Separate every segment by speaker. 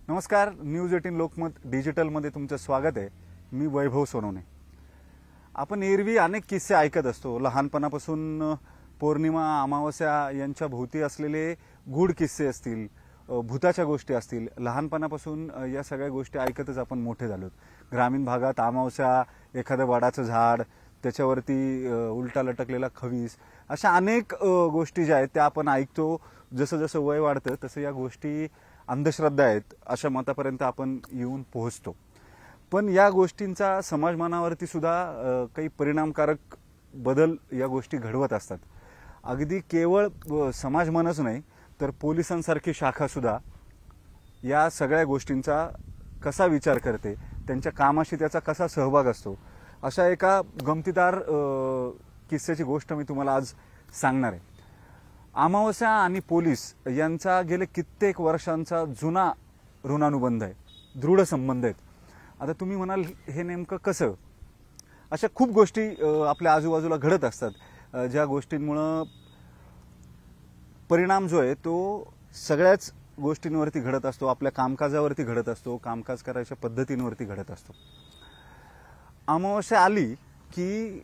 Speaker 1: नमस्कार, न्यूज 18 लोकमत डिजिटलमध्ये तुमचं स्वागत आहे। मी वैभव सोनवणे। आपण एरवी अनेक किस्से ऐकत असतो। लहानपणापासून पौर्णिमा अमावस्या यांच्या भोवती असलेले गूढ किस्से असतील, भूताच्या गोष्टी असतील, लहानपणापासून या सगळ्या गोष्टी ऐकतच आपण मोठे झालोत। ग्रामीण भागात अमावस्या, एखादं वडाचं झाड, त्याच्यावरती उलटा लटकलेला खवीस, अशा अनेक गोष्टी ज्या आहेत त्या आपण ऐकतो। जसं जसं वय वाढतं तसं या गोष्टी अंधश्रद्धा आहेत अशा मतापर्यंत आपण येऊन पोहोचतो। पण या गोष्टींचा समाजमानावरती सुद्धा काही परिणामकारक बदल या गोष्टी घडवत असतात। अगदी केवळ समाजमनच नाही तर पोलिसांसारखी शाखा सुद्धा या सगळ्या गोष्टींचा कसा विचार करते, त्यांच्या कामाशी त्याचा कसा सहभाग असतो, अशा एका गमतीदार किस्स्याची गोष्ट मी तुम्हाला आज सांगणार आहे। अमावस्या आणि पोलीस यांचा गेले कित्येक वर्षांचा जुना ऋणानुबंध आहे, दृढ संबंध आहेत। आता तुम्ही म्हणाल हे नेमकं कसं? अशा खूप गोष्टी आपल्या आजूबाजूला घडत असतात ज्या गोष्टींमुळे परिणाम जो आहे तो सगळ्याच गोष्टींवरती घडत असतो, आपल्या कामकाजावरती घडत असतो, कामकाज करायच्या पद्धतींवरती घडत असतो। अमावस्या आली की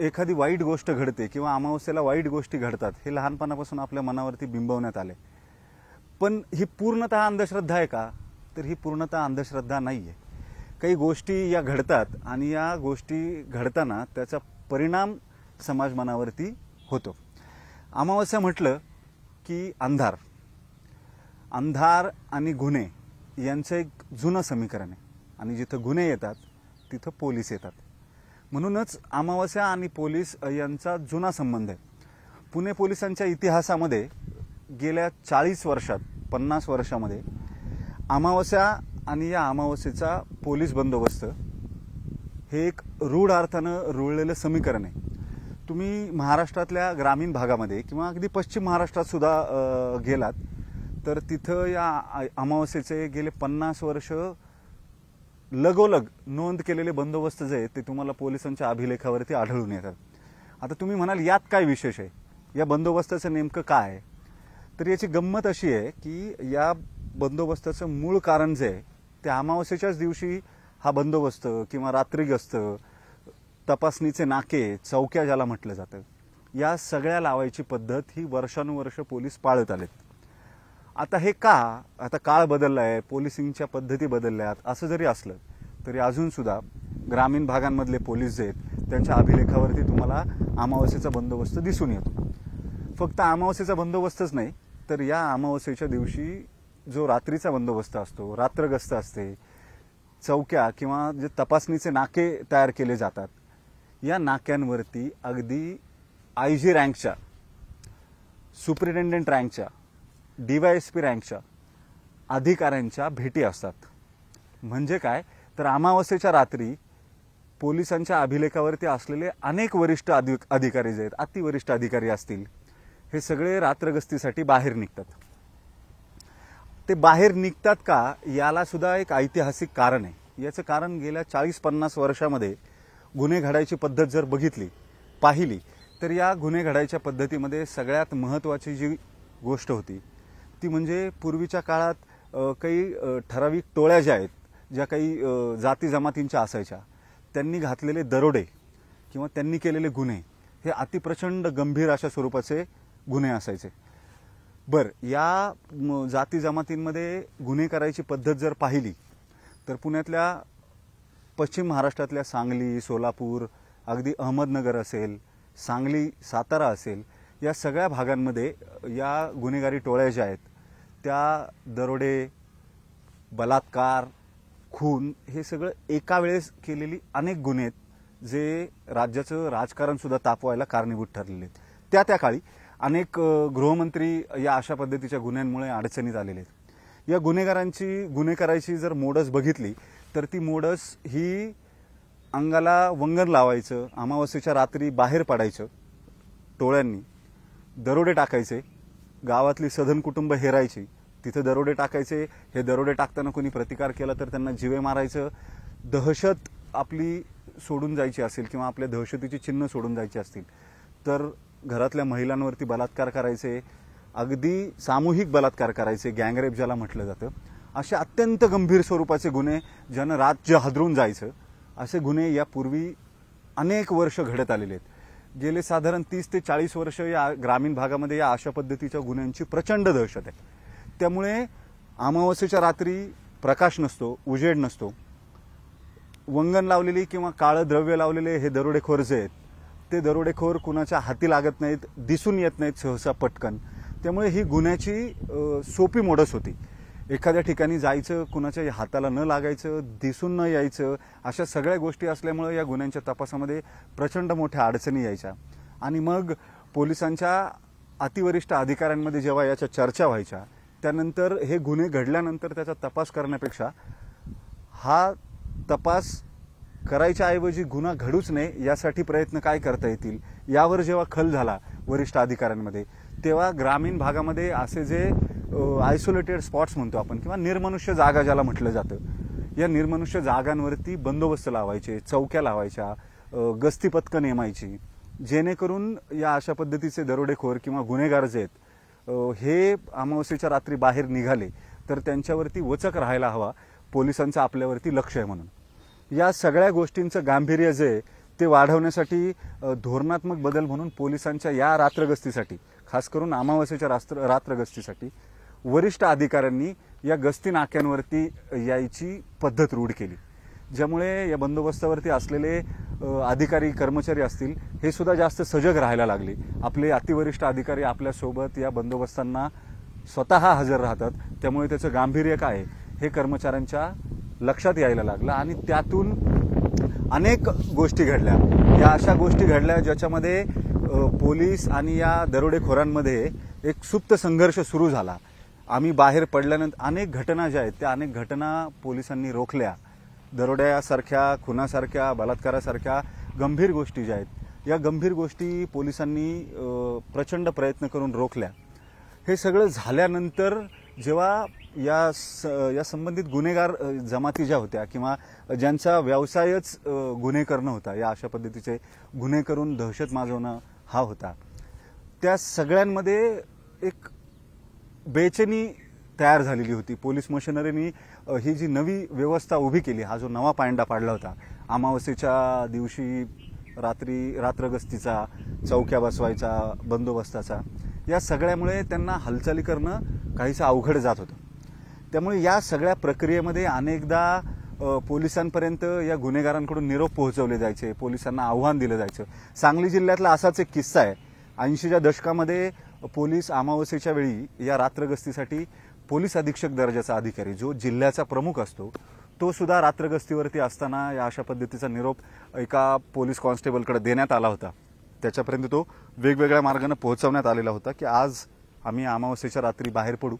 Speaker 1: एखादी वाईट गोष्ट घडते किंवा अमावस्येला वाईट गोष्टी घडतात हे लहानपणापासून आपल्या मनावरती बिंबवण्यात आले। पण ही पूर्णतः अंधश्रद्धा आहे का? तर ही पूर्णतः अंधश्रद्धा नाहीये। काही गोष्टी या घडतात आणि या गोष्टी घडताना त्याचा परिणाम समाज मनावरती होतो। अमावस्या म्हटलं की अंधार, अंधार आणि गुन्हे यांचं एक जुनं समीकरण आहे आणि जिथं गुन्हे येतात तिथं पोलीस येतात। म्हणूनच अमावस्या आणि पोलीस यांचा जुना संबंध आहे। पुणे पोलिसांच्या इतिहासामध्ये गेल्या 40 वर्षात 50 वर्षामध्ये अमावस्या आणि या अमावस्येचा पोलीस बंदोबस्त हे एक रूढ अर्थानं रुळलेलं समीकरण आहे। तुम्ही महाराष्ट्रातल्या ग्रामीण भागामध्ये किंवा अगदी पश्चिम महाराष्ट्रात सुद्धा गेलात तर तिथं या अमावस्येचे गेले 50 वर्ष लगोलग नोंद केलेले बंदोबस्त जे आहेत ते तुम्हाला पोलिसांच्या अभिलेखावरती आढळून येतात। आता तुम्ही म्हणाल यात काय विशेष आहे, या बंदोबस्ताचं नेमकं काय आहे? तर याची गंमत अशी आहे की या बंदोबस्ताचं मूळ कारण जे आहे ते अमावस्येच्याच दिवशी हा बंदोबस्त किंवा रात्री गस्त, तपासणीचे नाके, चौक्या ज्याला म्हटलं जातं, या सगळ्या लावायची पद्धत ही वर्षानुवर्ष पोलीस पाळत आलेत। आता हे का? आता काळ बदललाय, पोलिसिंगच्या पद्धती बदलल्यात, असं जरी असलं तरी अजून सुद्धा ग्रामीण भागांमधले पोलीस जे आहेत त्यांच्या अभिलेखावरती तुम्हाला अमावस्येचा बंदोबस्त दिसून येतो। फक्त अमावस्येचा बंदोबस्तच नाही तर या अमावस्येच्या दिवशी जो रात्रीचा बंदोबस्त असतो, रात्रगस्त असते, चौक्या किंवा जे तपासणीचे नाके तयार केले जातात, या नाक्यांवरती अगदी आयजी रँकच्या, सुपरिटेंडेंट रँकच्या, DYSP रँकच्या अधिकाऱ्यांच्या भेटी असतात। म्हणजे काय तर अमावस्येच्या रात्री पोलिसांच्या अभिलेखावरती असलेले अनेक वरिष्ठ अधिकारी जे आहेत, अतिवरिष्ठ अधिकारी असतील, हे सगळे रात्रगस्तीसाठी बाहेर निघतात। ते बाहेर निघतात का याला सुद्धा एक ऐतिहासिक कारण आहे। याचं कारण गेल्या 40-50 वर्षामध्ये गुन्हे घडायची पद्धत जर बघितली, पाहिली तर या गुन्हे घडायच्या पद्धतीमध्ये सगळ्यात महत्त्वाची जी गोष्ट होती ती म्हणजे पूर्वीच्या काळात काही ठराविक टोळ्या ज्या आहेत, ज्या काही जाती जमातींच्या असायच्या, त्यांनी घातलेले दरोडे किंवा त्यांनी केलेले गुन्हे हे अतिप्रचंड गंभीर अशा स्वरूपाचे गुन्हे असायचे। या जाती जमातींमध्ये गुन्हे करायची पद्धत जर पाहिली तर पुण्यातल्या, पश्चिम महाराष्ट्रातल्या सांगली, सोलापूर, अगदी अहमदनगर असेल, सांगली, सातारा असेल, या सगळ्या भागांमध्ये या गुन्हेगारी टोळ्या ज्या आहेत त्या दरोडे, बलात्कार, खून हे सगळं एका वेळेस केलेली अनेक गुन्हे आहेत जे राज्याचं राजकारण सुद्धा तापवायला कारणीभूत ठरलेले आहेत। त्या काळी अनेक गृहमंत्री या अशा पद्धतीच्या गुन्ह्यांमुळे अडचणीत आलेले आहेत। या गुन्हेगारांची गुन्हे करायची जर मोडस बघितली तर ती मोडस ही अंगाला वंगण लावायचं, अमावस्येच्या रात्री बाहेर पडायचं, टोळ्यांनी दरोडे टाकायचे, गावातली सधन कुटुंब हेरायची, तिथे दरोडे टाकायचे, हे दरोडे टाकताना कोणी प्रतिकार केला तर त्यांना जीवे मारायचं, दहशत आपली सोडून जायची असेल किंवा आपल्या दहशतीची चिन्ह सोडून जायची असतील तर घरातल्या महिलांवरती बलात्कार करायचे, अगदी सामूहिक बलात्कार करायचे, गँगरेप ज्याला म्हटलं जातं, असे अत्यंत गंभीर स्वरूपाचे गुन्हे ज्यानं राज्य हादरून जायचं असे गुन्हे यापूर्वी अनेक वर्ष घडत आलेले आहेत। गेले साधारण 30 ते 40 वर्ष या ग्रामीण भागामध्ये या अशा पद्धतीच्या गुन्ह्यांची प्रचंड दहशत आहे। त्यामुळे अमावस्येच्या रात्री प्रकाश नसतो, उजेड नसतो, वंगण लावलेली किंवा काळं द्रव्य लावलेले हे दरोडेखोर जे आहेत ते दरोडेखोर कुणाच्या हाती लागत नाहीत, दिसून येत नाहीत सहसा पटकन। त्यामुळे ही गुन्ह्याची सोपी मोडस होती। एखाद्या ठिकाणी जायचं, कुणाच्या हाताला न लागायचं, दिसून न यायचं, अशा सगळ्या गोष्टी असल्यामुळे या गुन्ह्यांच्या तपासामध्ये प्रचंड मोठ्या अडचणी यायच्या। आणि मग पोलिसांच्या अतिवरिष्ठ अधिकाऱ्यांमध्ये जेव्हा याच्या चर्चा व्हायच्या त्यानंतर हे गुन्हे घडल्यानंतर त्याचा तपास करण्यापेक्षा हा तपास करायच्या ऐवजी गुन्हा घडूच नये यासाठी प्रयत्न काय करता येतील यावर जेव्हा खल झाला वरिष्ठ अधिकाऱ्यांमध्ये, तेव्हा ग्रामीण भागामध्ये असे जे आयसोलेटेड स्पॉट्स म्हणतो आपण किंवा निर्मनुष्य जागा ज्याला म्हटलं जातं, या निर्मनुष्य जागांवरती बंदोबस्त लावायचे, चौक्या लावायच्या, गस्ती पथकं नेमायची, जेणेकरून या अशा पद्धतीचे दरोडेखोर किंवा गुन्हेगार जे आहेत हे अमावस्येच्या रात्री बाहेर निघाले तर त्यांच्यावरती वचक राहायला हवा, पोलिसांचं आपल्यावरती लक्ष आहे म्हणून। या सगळ्या गोष्टींचं गांभीर्य जे ते वाढवण्यासाठी धोरणात्मक बदल म्हणून पोलिसांच्या या रात्रगस्तीसाठी, खास करून अमावस्येच्या रात्रगस्तीसाठी वरिष्ठ अधिकाऱ्यांनी या गस्ती नाक्यांवरती यायची पद्धत रूढ केली, ज्यामुळे या बंदोबस्तावरती असलेले अधिकारी कर्मचारी असतील हे सुद्धा जास्त सजग राहायला लागले। आपले अतिवरिष्ठ अधिकारी आपल्यासोबत या बंदोबस्तांना स्वतः हजर राहतात, त्यामुळे त्याचं गांभीर्य काय हे कर्मचाऱ्यांच्या लक्षात यायला लागलं आणि त्यातून अनेक गोष्टी घडल्या। या अशा गोष्टी घडल्या ज्याच्यामध्ये पोलीस आणि या दरोडेखोरांमध्ये एक सुप्त संघर्ष सुरू झाला। आम्ही बाहेर पडल्यानंतर अनेक घटना ज्या आहेत त्या अनेक घटना पोलिसांनी रोखल्या। दरोड्यासारख्या, खुनासारख्या, बलात्कारासारख्या गंभीर गोष्टी ज्या आहेत या गंभीर गोष्टी पोलिसांनी प्रचंड प्रयत्न करून रोखल्या। हे सगळं झाल्यानंतर जेव्हा या संबंधित गुन्हेगार जमाती ज्या होत्या किंवा ज्यांचा व्यवसायच गुन्हे करणं होता, या अशा पद्धतीचे गुन्हे करून दहशत माजवणं हा होता, त्या सगळ्यांमध्ये एक बेचैनी तयार झालेली होती। पोलीस मशिनरीनी ही जी नवी व्यवस्था उभी केली, हा जो नवा पायंडा पाडला होता अमावस्येच्या दिवशी रात्रगस्तीचा, चौक्या बसवायचा, बंदोबस्ताचा, या सगळ्यामुळे त्यांना हालचाली करणं काहीसं अवघड जात होतं। त्यामुळे या सगळ्या प्रक्रियेमध्ये अनेकदा पोलिसांपर्यंत या गुन्हेगारांकडून निरोप पोहोचवले जायचे, पोलिसांना आव्हान दिलं जायचं। सांगली जिल्ह्यातला असाच एक किस्सा आहे। 80च्या दशकामध्ये पोलीस अमावस्येच्या वेळी या रात्रगस्तीसाठी पोलीस अधीक्षक दर्जाचा अधिकारी जो जिल्ह्याचा प्रमुख असतो तो सुद्धा रात्रगस्तीवरती असताना या अशा पद्धतीचा निरोप एका पोलीस कॉन्स्टेबलकडे देण्यात आला होता। त्याच्यापर्यंत तो वेगवेगळ्या मार्गाने पोहोचवण्यात आलेला होता की आज आम्ही अमावस्येच्या रात्री बाहेर पडू,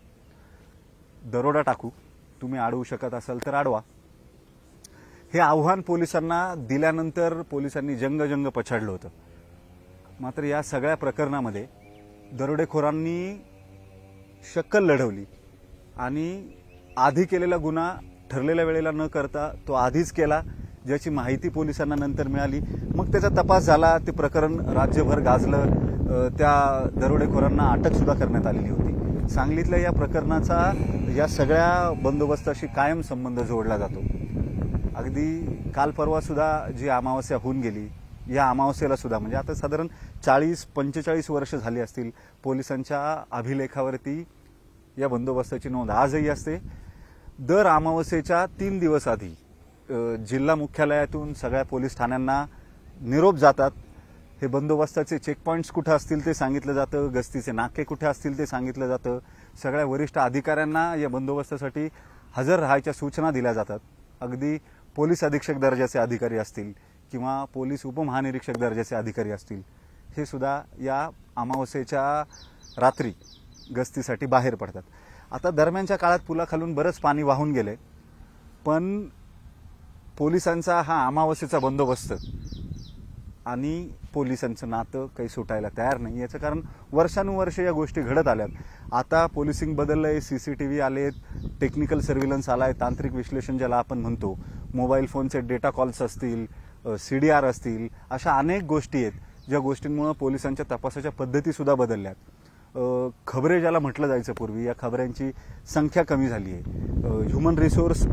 Speaker 1: दरोडा टाकू, तुम्ही अडवू शकत असाल तर अडवा। हे आव्हान पोलिसांना दिल्यानंतर पोलिसांनी जंग पछाडलं होतं। मात्र या सगळ्या प्रकरणामध्ये दरोडेखोरांनी शक्कल लढवली आणि आधी केलेला गुन्हा ठरलेल्या वेळेला न करता तो आधीच केला, ज्याची माहिती पोलिसांना नंतर मिळाली। मग त्याचा तपास झाला, ते प्रकरण राज्यभर गाजलं, त्या दरोडेखोरांना अटक सुद्धा करण्यात आलेली होती। सांगलीतल्या या प्रकरणाचा या सगळ्या बंदोबस्ताशी कायम संबंध जोडला जातो। अगदी काल परवा सुद्धा जी अमावस्या होऊन गेली, या अमावस्येला सुद्धा म्हणजे आता साधारण 40-45 वर्ष झाली असतील पोलिसांच्या अभिलेखावरती या बंदोबस्ताची नोंद आजही असते। दर अमावस्येच्या 3 दिवस आधी जिल्हा मुख्यालयातून सगळ्या पोलीस ठाण्यांना निरोप जातात। हे बंदोबस्ताचे चेकपॉइंट्स कुठे असतील ते सांगितलं जातं, गस्तीचे नाके कुठे असतील ते सांगितलं जातं, सगळ्या वरिष्ठ अधिकाऱ्यांना या बंदोबस्तासाठी हजर राहायच्या सूचना दिल्या जातात। अगदी पोलीस अधीक्षक दर्जाचे अधिकारी असतील किंवा पोलीस उपमहानिरीक्षक दर्जाचे अधिकारी असतील, हे सुद्धा या अमावस्येच्या रात्री गस्तीसाठी बाहेर पडतात। आता दरम्यानच्या काळात पुलाखालून बरंच पाणी वाहून गेले, पण पोलिसांचा हा अमावस्येचा बंदोबस्त आणि पोलिसांचं नातं काही सुटायला तयार नाही। याचं कारण वर्षानुवर्ष या गोष्टी घडत आल्यात। आता पोलिसिंग बदललंय, सीसीटीव्ही आलेत, टेक्निकल सर्व्हिलन्स आलाय, तांत्रिक विश्लेषण ज्याला आपण म्हणतो, मोबाईल फोनचे डेटा कॉल्स असतील, CDR असतील, अशा अनेक गोष्टी आहेत ज्या गोष्टींमुळे पोलिसांच्या तपासाच्या पद्धती सुद्धा बदलल्यात। खबरे ज्याला म्हटलं जायचं पूर्वी, या खबऱ्यांची संख्या कमी झाली आहे. ह्युमन रिसोर्स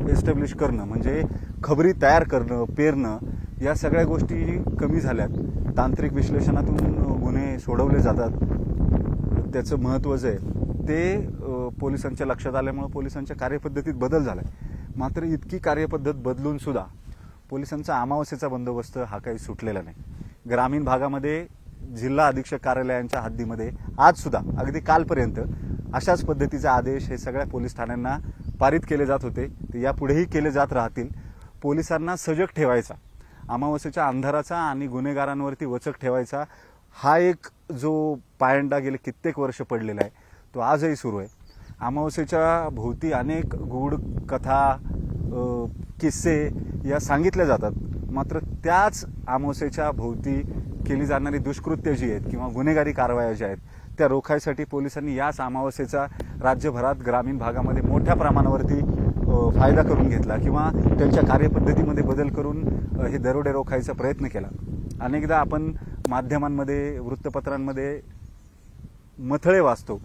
Speaker 1: एस्टॅब्लिश करणं म्हणजे खबरी तयार करणं, पेरणं, या सगळ्या गोष्टी कमी झाल्यात. तांत्रिक विश्लेषणातून गुन्हे सोडवले जातात. त्याचं महत्त्व जे आहे ते पोलिसांच्या लक्षात आल्यामुळे पोलिसांच्या कार्यपद्धतीत बदल झाला आहे. मात्र इतकी कार्यपद्धत बदलून सुद्धा पोलिसांचा अमावस्येचा बंदोबस्त हा काही सुटलेला नाही. ग्रामीण भागामध्ये जिल्हा अधीक्षक कार्यालयांच्या हद्दीमध्ये आज सुद्धा अगदी कालपर्यंत अशाच पद्धतीचे आदेश हे सगळ्या पोलीस ठाण्यांना पारित केले जात होते. ते यापुढेही केले जात राहतील. पोलिसांना सजग ठेवायचा, अमावस्येच्या अंधाराचा आणि गुन्हेगारांवरती वचक ठेवायचा हा एक जो पायंडा गेले कित्येक वर्ष पडलेला आहे तो आजही सुरू आहे. अमावस्येच्या भोवती अनेक गूढ कथा, किस्से या सांगितल्या जातात. मात्र त्याच अमावस्येच्या भोवती केली जाणारी दुष्कृत्य जी आहेत किंवा गुन्हेगारी कारवाया ज्या आहेत त्या रोखायसाठी पोलिसांनी याच अमावस्येचा राज्यभरात ग्रामीण भागामध्ये मोठ्या प्रमाणावरती फायदा करून घेतला किंवा त्यांच्या कार्यपद्धतीमध्ये बदल करून हे दरोडे रोखायचा प्रयत्न केला. अनेकदा आपण माध्यमांमध्ये, वृत्तपत्रांमध्ये मथळे वाचतो,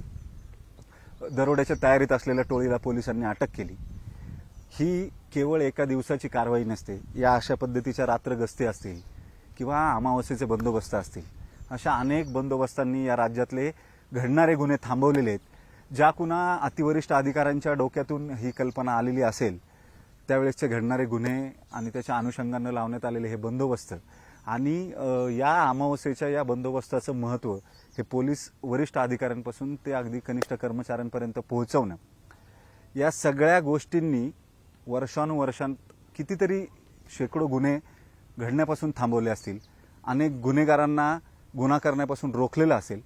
Speaker 1: दरोड्याच्या तयारीत असलेल्या टोळीला पोलिसांनी अटक केली. ही केवळ एका दिवसाची कारवाई नसते. या अशा पद्धतीच्या रात्र गस्ती असतील किंवा अमावस्येचे बंदोबस्त असतील, अशा अनेक बंदोबस्तांनी या राज्यातले घडणारे गुन्हे थांबवलेले आहेत. ज्या कुणा अतिवरिष्ठ अधिकाऱ्यांच्या डोक्यातून ही कल्पना आलेली असेल त्यावेळेसचे घडणारे गुन्हे आणि त्याच्या अनुषंगानं लावण्यात आलेले हे बंदोबस्त आणि या अमावस्येच्या या बंदोबस्ताचं महत्त्व हे पोलीस वरिष्ठ अधिकाऱ्यांपासून ते अगदी कनिष्ठ कर्मचाऱ्यांपर्यंत पोहोचवणं, या सगळ्या गोष्टींनी वर्षानुवर्षांत कितीतरी शेकडो गुन्हे घडण्यापासून थांबवले असतील. अनेक गुन्हेगारांना गुन्हा करण्यापासून रोखलेलं असेल.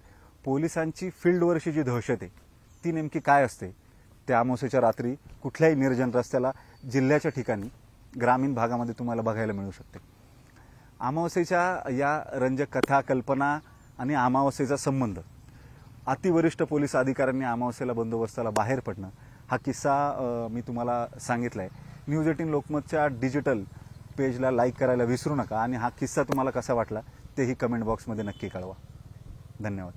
Speaker 1: पोलिसांची फील्डवरची जी दहशत आहे ती नेमकी काय असते त्या अमावस्येच्या रात्री कुठल्याही निर्जन रस्त्याला, जिल्ह्याच्या ठिकाणी, ग्रामीण भागामध्ये तुम्हाला बघायला मिळू शकते. अमावस्येच्या या रंजक कथा, कल्पना आणि अमावस्येचा संबंध, अतिवरिष्ठ पोलीस अधिकाऱ्यांनी अमावस्येला बंदोबस्ताला बाहेर पडणं हा किस्सा मी तुम्हाला सांगितला आहे. न्यूज 18 लोकमतच्या डिजिटल पेजला लाईक करायला विसरू नका आणि हा किस्सा तुम्हाला कसा वाटला तेही कमेंट बॉक्समध्ये नक्की कळवा. धन्यवाद.